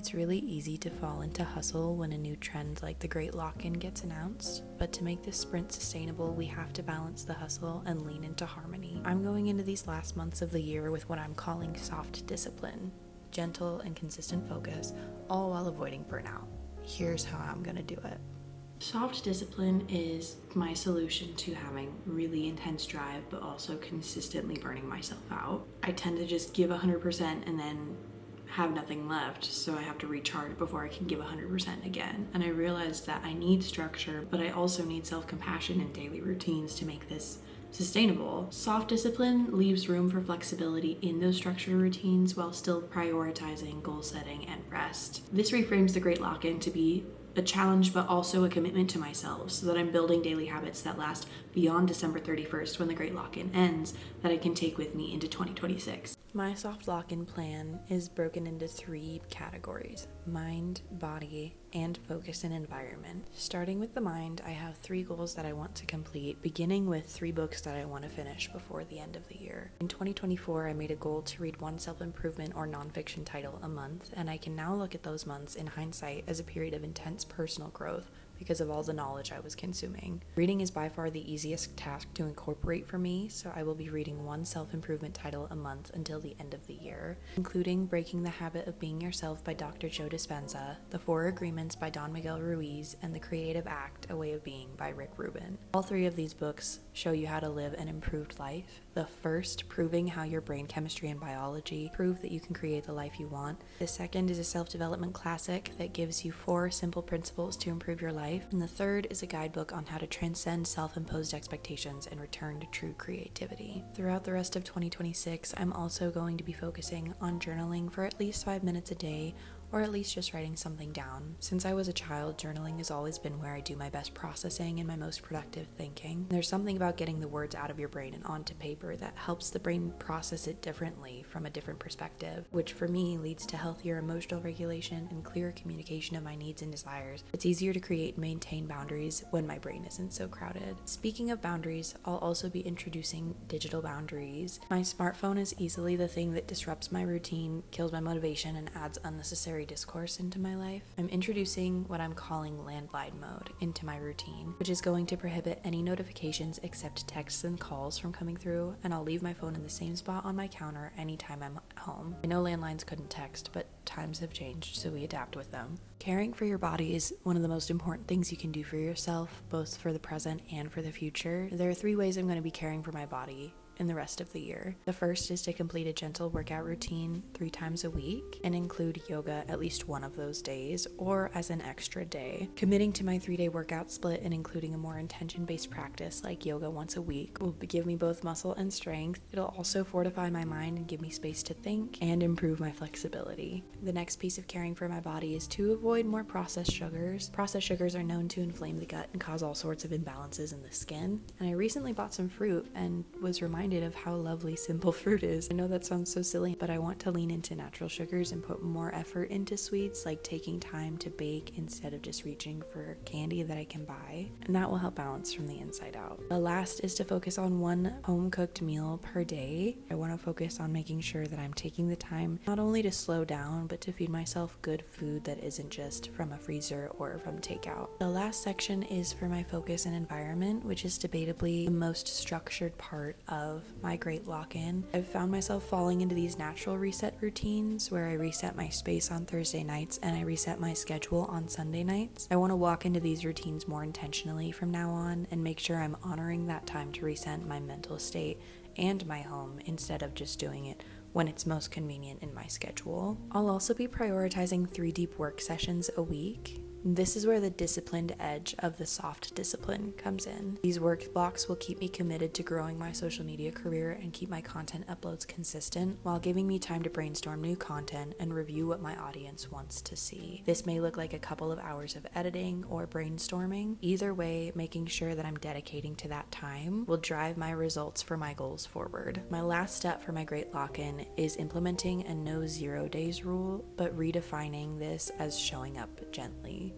It's really easy to fall into hustle when a new trend like the Great Lock-In gets announced, but to make this sprint sustainable, we have to balance the hustle and lean into harmony. I'm going into these last months of the year with what I'm calling soft discipline, gentle and consistent focus, all while avoiding burnout. Here's how I'm gonna do it. Soft discipline is my solution to having really intense drive, but also consistently burning myself out. I tend to just give 100% and then have nothing left, so I have to recharge before I can give 100% again. And I realized that I need structure, but I also need self-compassion and daily routines to make this sustainable. Soft discipline leaves room for flexibility in those structured routines while still prioritizing goal setting and rest. This reframes the Great Lock-In to be a challenge, but also a commitment to myself, so that I'm building daily habits that last beyond December 31st when the Great Lock-In ends, that I can take with me into 2026. My soft lock-in plan is broken into 3 categories: mind, body, and focus and environment. Starting with the mind, I have 3 goals that I want to complete, beginning with 3 books that I want to finish before the end of the year. In 2024, I made a goal to read 1 self-improvement or nonfiction title a month, and I can now look at those months in hindsight as a period of intense personal growth because of all the knowledge I was consuming. Reading is by far the easiest task to incorporate for me, so I will be reading 1 self-improvement title a month until the end of the year, including Breaking the Habit of Being Yourself by Dr. Joe Dispenza, The 4 Agreements by Don Miguel Ruiz, and The Creative Act, A Way of Being by Rick Rubin. All 3 of these books show you how to live an improved life. The first, proving how your brain chemistry and biology prove that you can create the life you want. The second is a self-development classic that gives you 4 simple principles to improve your life. And the third is a guidebook on how to transcend self-imposed expectations and return to true creativity. Throughout the rest of 2026, I'm also going to be focusing on journaling for at least 5 minutes a day, or at least just writing something down. Since I was a child, journaling has always been where I do my best processing and my most productive thinking. There's something about getting the words out of your brain and onto paper that helps the brain process it differently from a different perspective, which for me leads to healthier emotional regulation and clearer communication of my needs and desires. It's easier to create and maintain boundaries when my brain isn't so crowded. Speaking of boundaries, I'll also be introducing digital boundaries. My smartphone is easily the thing that disrupts my routine, kills my motivation, and adds unnecessary discourse into my life. I'm introducing what I'm calling landline mode into my routine, which is going to prohibit any notifications except texts and calls from coming through, and I'll leave my phone in the same spot on my counter anytime I'm home. I know landlines couldn't text, but times have changed, so we adapt with them. Caring for your body is one of the most important things you can do for yourself, both for the present and for the future. There are 3 ways I'm going to be caring for my body in the rest of the year. The first is to complete a gentle workout routine 3 times a week and include yoga at least one of those days or as an extra day. Committing to my 3-day workout split and including a more intention-based practice like yoga once a week will give me both muscle and strength. It'll also fortify my mind and give me space to think and improve my flexibility. The next piece of caring for my body is to avoid more processed sugars. Processed sugars are known to inflame the gut and cause all sorts of imbalances in the skin. And I recently bought some fruit and was reminded of how lovely simple fruit is. I know that sounds so silly, but I want to lean into natural sugars and put more effort into sweets, like taking time to bake instead of just reaching for candy that I can buy, and that will help balance from the inside out. The last is to focus on 1 home-cooked meal per day. I want to focus on making sure that I'm taking the time not only to slow down, but to feed myself good food that isn't just from a freezer or from takeout. The last section is for my focus and environment, which is debatably the most structured part of my Great Lock-In. I've found myself falling into these natural reset routines where I reset my space on Thursday nights and I reset my schedule on Sunday nights. I want to walk into these routines more intentionally from now on and make sure I'm honoring that time to reset my mental state and my home instead of just doing it when it's most convenient in my schedule. I'll also be prioritizing 3 deep work sessions a week. This is where the disciplined edge of the soft discipline comes in. These work blocks will keep me committed to growing my social media career and keep my content uploads consistent while giving me time to brainstorm new content and review what my audience wants to see. This may look like a couple of hours of editing or brainstorming. Either way, making sure that I'm dedicating to that time will drive my results for my goals forward. My last step for my Great Lock-In is implementing a no 0 days rule, but redefining this as showing up gently.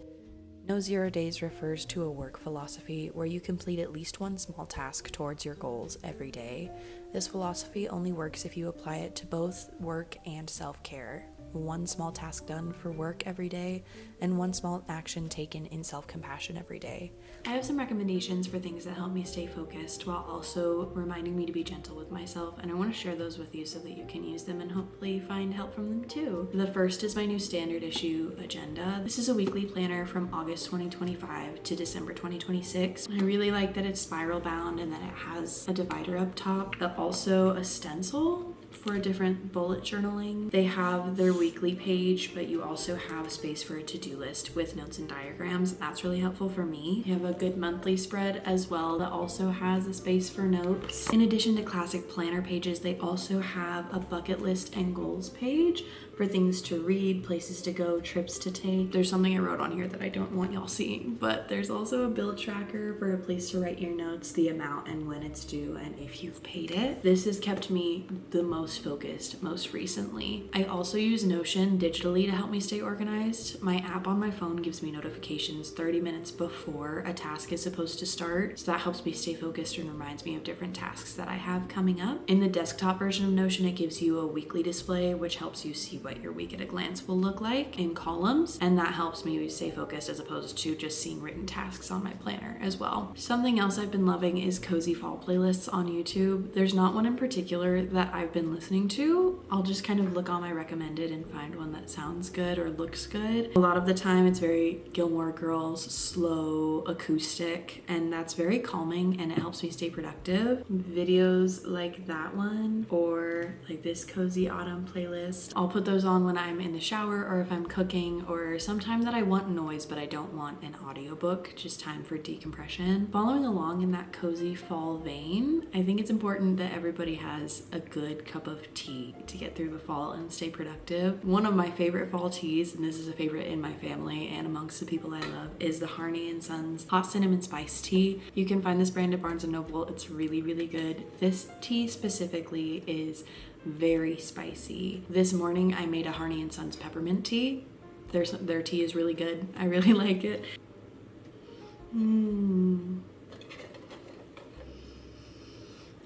No 0 days refers to a work philosophy where you complete at least 1 small task towards your goals every day. This philosophy only works if you apply it to both work and self-care. one small task done for work every day, and one small action taken in self-compassion every day. I have some recommendations for things that help me stay focused while also reminding me to be gentle with myself, and I want to share those with you so that you can use them and hopefully find help from them too. The first is my new standard issue agenda. This is a weekly planner from August 2025 to December 2026. I really like that it's spiral bound and that it has a divider up top, but also a stencil for different bullet journaling. They have their weekly page, but you also have a space for a to-do list with notes and diagrams. That's really helpful for me. You have a good monthly spread as well that also has a space for notes. In addition to classic planner pages, they also have a bucket list and goals page for things to read, places to go, trips to take. There's something I wrote on here that I don't want y'all seeing, but there's also a bill tracker for a place to write your notes, the amount and when it's due, and if you've paid it. This has kept me the most focused most recently. I also use Notion digitally to help me stay organized. My app on my phone gives me notifications 30 minutes before a task is supposed to start, so that helps me stay focused and reminds me of different tasks that I have coming up. In the desktop version of Notion, it gives you a weekly display, which helps you see what your week at a glance will look like in columns, and that helps me stay focused as opposed to just seeing written tasks on my planner as well. Something else I've been loving is cozy fall playlists on YouTube. There's not one in particular that I've been listening to. I'll just kind of look on my recommended and find one that sounds good or looks good. A lot of the time it's very Gilmore Girls, slow, acoustic, and that's very calming and it helps me stay productive. Videos like that one or like this cozy autumn playlist, I'll put those on when I'm in the shower or if I'm cooking, or sometimes that I want noise but I don't want an audiobook, just time for decompression. Following along in that cozy fall vein, I think it's important that everybody has a good cup of tea to get through the fall and stay productive. One of my favorite fall teas, and this is a favorite in my family and amongst the people I love, is the Harney & Sons Hot Cinnamon Spice Tea. You can find this brand at Barnes & Noble. It's really, really good. This tea specifically is very spicy. This morning I made a Harney & Sons peppermint tea. Their tea is really good. I really like it.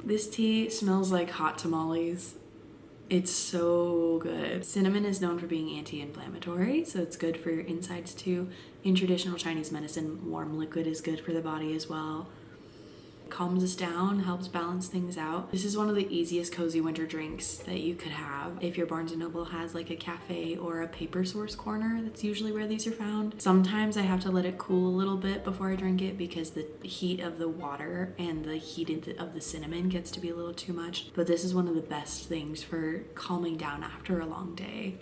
This tea smells like hot tamales. It's so good. Cinnamon is known for being anti-inflammatory, so it's good for your insides too. In traditional Chinese medicine, warm liquid is good for the body as well. Calms us down, helps balance things out. This is one of the easiest cozy winter drinks that you could have. If your Barnes & Noble has like a cafe or a paper source corner, that's usually where these are found. Sometimes I have to let it cool a little bit before I drink it because the heat of the water and the heat of the cinnamon gets to be a little too much. But this is one of the best things for calming down after a long day.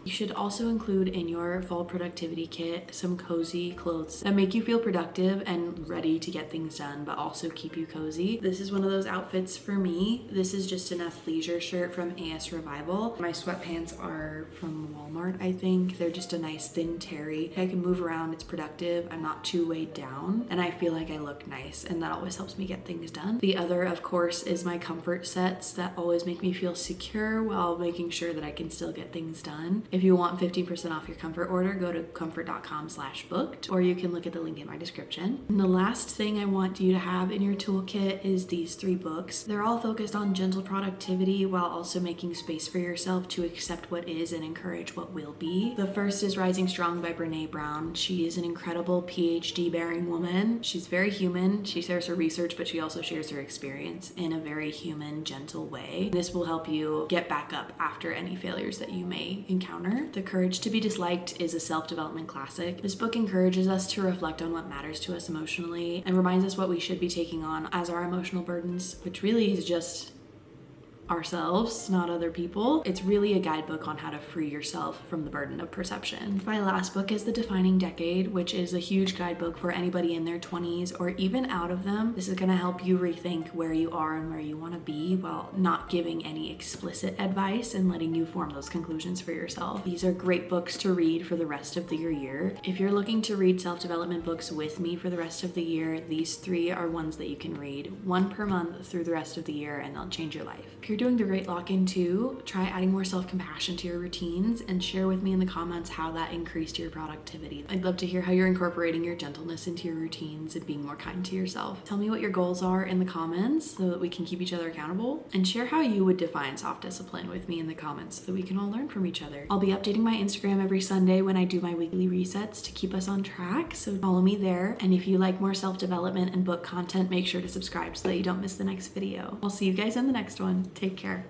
You should also include in your fall productivity kit some cozy clothes that make you feel productive and ready to get things done, but also keep you cozy. This is one of those outfits for me. This is just an athleisure shirt from AS Revival. My sweatpants are from Walmart, I think. They're just a nice thin terry. I can move around, it's productive, I'm not too weighed down, and I feel like I look nice, and that always helps me get things done. The other, of course, is my comfort sets that always make me feel secure while making sure that I can still get things done. If you want 15% off your comfort order, go to comfort.com/booked, or you can look at the link in my description. And the last thing I want you to have in your toolkit is these 3 books. They're all focused on gentle productivity while also making space for yourself to accept what is and encourage what will be. The first is Rising Strong by Brené Brown. She is an incredible PhD bearing woman. She's very human. She shares her research, but she also shares her experience in a very human, gentle way. This will help you get back up after any failures that you may encounter. The Courage to be Disliked is a self-development classic. This book encourages us to reflect on what matters to us emotionally and reminds us what we should be taking on as our emotional burdens, which really is just ourselves, not other people. It's really a guidebook on how to free yourself from the burden of perception. My last book is The Defining Decade, which is a huge guidebook for anybody in their 20s or even out of them. This is going to help you rethink where you are and where you want to be while not giving any explicit advice and letting you form those conclusions for yourself. These are great books to read for the rest of your year. If you're looking to read self-development books with me for the rest of the year, these 3 are ones that you can read, 1 per month through the rest of the year, and they'll change your life. you're doing the great lock-in too, try adding more self-compassion to your routines and share with me in the comments how that increased your productivity. I'd love to hear how you're incorporating your gentleness into your routines and being more kind to yourself. Tell me what your goals are in the comments so that we can keep each other accountable, and share how you would define soft discipline with me in the comments so that we can all learn from each other. I'll be updating my Instagram every Sunday when I do my weekly resets to keep us on track, so follow me there. And if you like more self-development and book content, make sure to subscribe so that you don't miss the next video. I'll see you guys in the next one. Take care.